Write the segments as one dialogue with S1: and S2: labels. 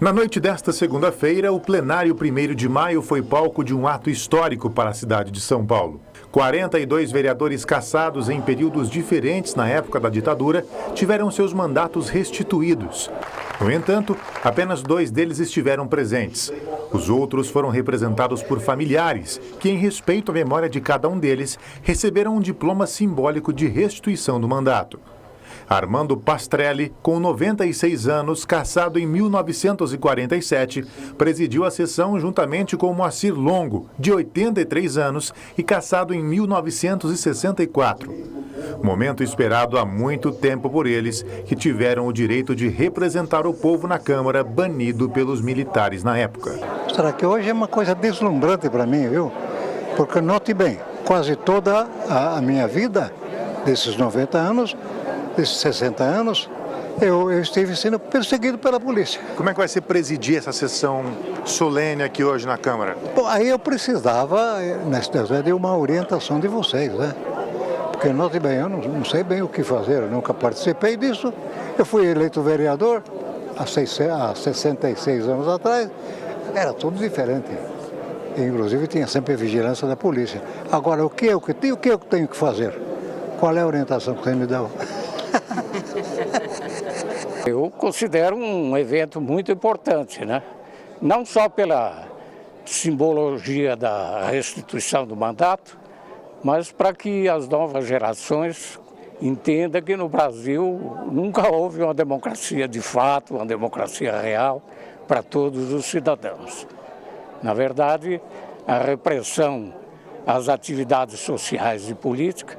S1: Na noite desta segunda-feira, o plenário 1º de maio foi palco de um ato histórico para a cidade de São Paulo. 42 vereadores cassados em períodos diferentes na época da ditadura tiveram seus mandatos restituídos. No entanto, apenas 2 deles estiveram presentes. Os outros foram representados por familiares, que, em respeito à memória de cada um deles, receberam um diploma simbólico de restituição do mandato. Armando Pastrelli, com 96 anos, cassado em 1947, presidiu a sessão juntamente com Moacir Longo, de 83 anos e cassado em 1964. Momento esperado há muito tempo por eles, que tiveram o direito de representar o povo na Câmara, banido pelos militares na época.
S2: Será que hoje é uma coisa deslumbrante para mim, viu? Porque, note bem, quase toda a minha vida, desses 90 anos, desses 60 anos, eu estive sendo perseguido pela polícia.
S1: Como é que vai ser presidir essa sessão solene aqui hoje na Câmara?
S2: Bom, aí eu precisava, de uma orientação de vocês, né? Porque, note bem, eu não sei bem o que fazer, eu nunca participei disso. Eu fui eleito vereador há 66 anos atrás, era tudo diferente. Inclusive tinha sempre a vigilância da polícia. Agora, o que eu tenho que fazer? Qual é a orientação que você me dá?
S3: Eu considero um evento muito importante, né? Não só pela simbologia da restituição do mandato, mas para que as novas gerações entendam que no Brasil nunca houve uma democracia de fato, uma democracia real para todos os cidadãos. Na verdade, a repressão às atividades sociais e políticas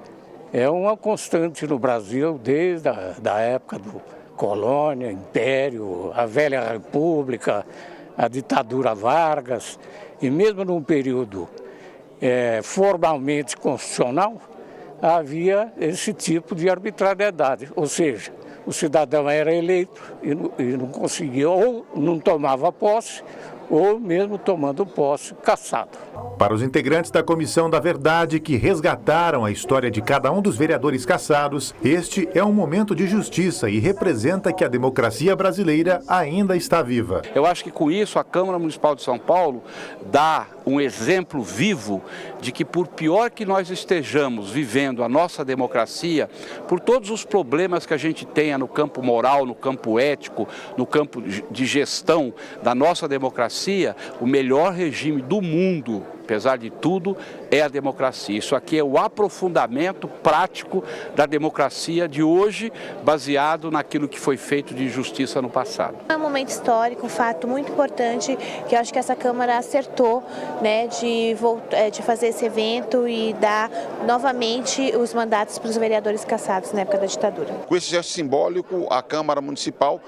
S3: é uma constante no Brasil desde a época do colônia, império, a velha república, a ditadura Vargas, e mesmo num período formalmente constitucional, havia esse tipo de arbitrariedade, ou seja, o cidadão era eleito e não conseguia, ou não tomava posse, ou mesmo tomando posse, cassado.
S1: Para os integrantes da Comissão da Verdade que resgataram a história de cada um dos vereadores cassados, este é um momento de justiça e representa que a democracia brasileira ainda está viva.
S4: Eu acho que com isso a Câmara Municipal de São Paulo dá um exemplo vivo de que, por pior que nós estejamos vivendo a nossa democracia, por todos os problemas que a gente tenha no campo moral, no campo ético, no campo de gestão da nossa democracia, o melhor regime do mundo, apesar de tudo, é a democracia. Isso aqui é o aprofundamento prático da democracia de hoje, baseado naquilo que foi feito de justiça no passado.
S5: É um momento histórico, um fato muito importante, que eu acho que essa Câmara acertou, né, de fazer esse evento e dar novamente os mandatos para os vereadores cassados na época da ditadura.
S6: Com esse gesto simbólico, a Câmara Municipal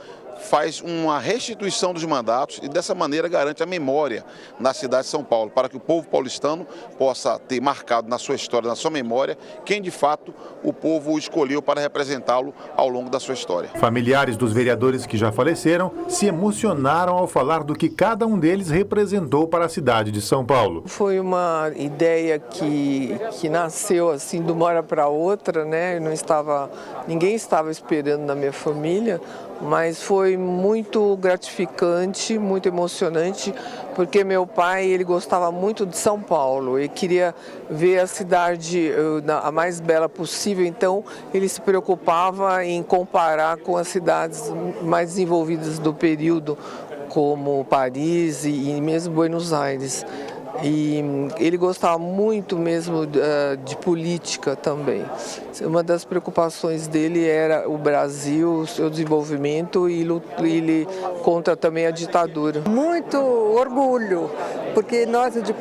S6: faz uma restituição dos mandatos e dessa maneira garante a memória na cidade de São Paulo, para que o povo paulistano possa ter marcado na sua história, na sua memória, quem de fato o povo escolheu para representá-lo ao longo da sua história.
S1: Familiares dos vereadores que já faleceram se emocionaram ao falar do que cada um deles representou para a cidade de São Paulo.
S7: Foi uma ideia que nasceu assim de uma hora para outra, né? Ninguém estava esperando na minha família, mas foi muito gratificante, muito emocionante, porque meu pai, ele gostava muito de São Paulo e queria ver a cidade a mais bela possível, então ele se preocupava em comparar com as cidades mais desenvolvidas do período, como Paris e mesmo Buenos Aires. E ele gostava muito mesmo de política também. Uma das preocupações dele era o Brasil, o seu desenvolvimento e ele contra também a ditadura.
S8: Muito orgulho, porque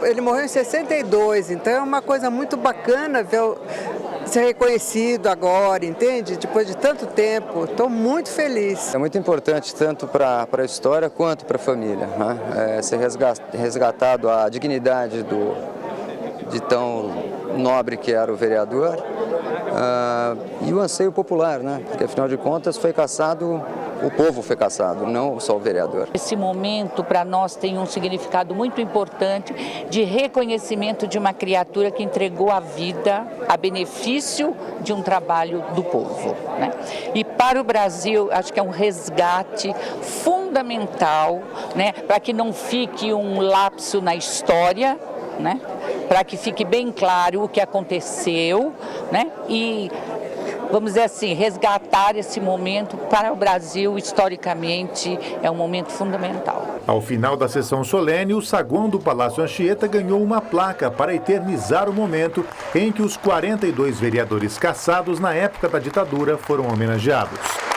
S8: ele morreu em 62, então é uma coisa muito bacana ver ser reconhecido agora, entende? Depois de tanto tempo, estou muito feliz.
S9: É muito importante tanto para a história quanto para a família, né? Ser resgatado a dignidade de tão nobre que era o vereador e o anseio popular, né? Porque afinal de contas foi cassado o povo foi caçado, não só o vereador.
S10: Esse momento para nós tem um significado muito importante de reconhecimento de uma criatura que entregou a vida a benefício de um trabalho do povo, né? E para o Brasil, acho que é um resgate fundamental, né, para que não fique um lapso na história, né, para que fique bem claro o que aconteceu, né, e, vamos dizer assim, resgatar esse momento para o Brasil, historicamente, é um momento fundamental.
S1: Ao final da sessão solene, o saguão do Palácio Anchieta ganhou uma placa para eternizar o momento em que os 42 vereadores caçados na época da ditadura foram homenageados.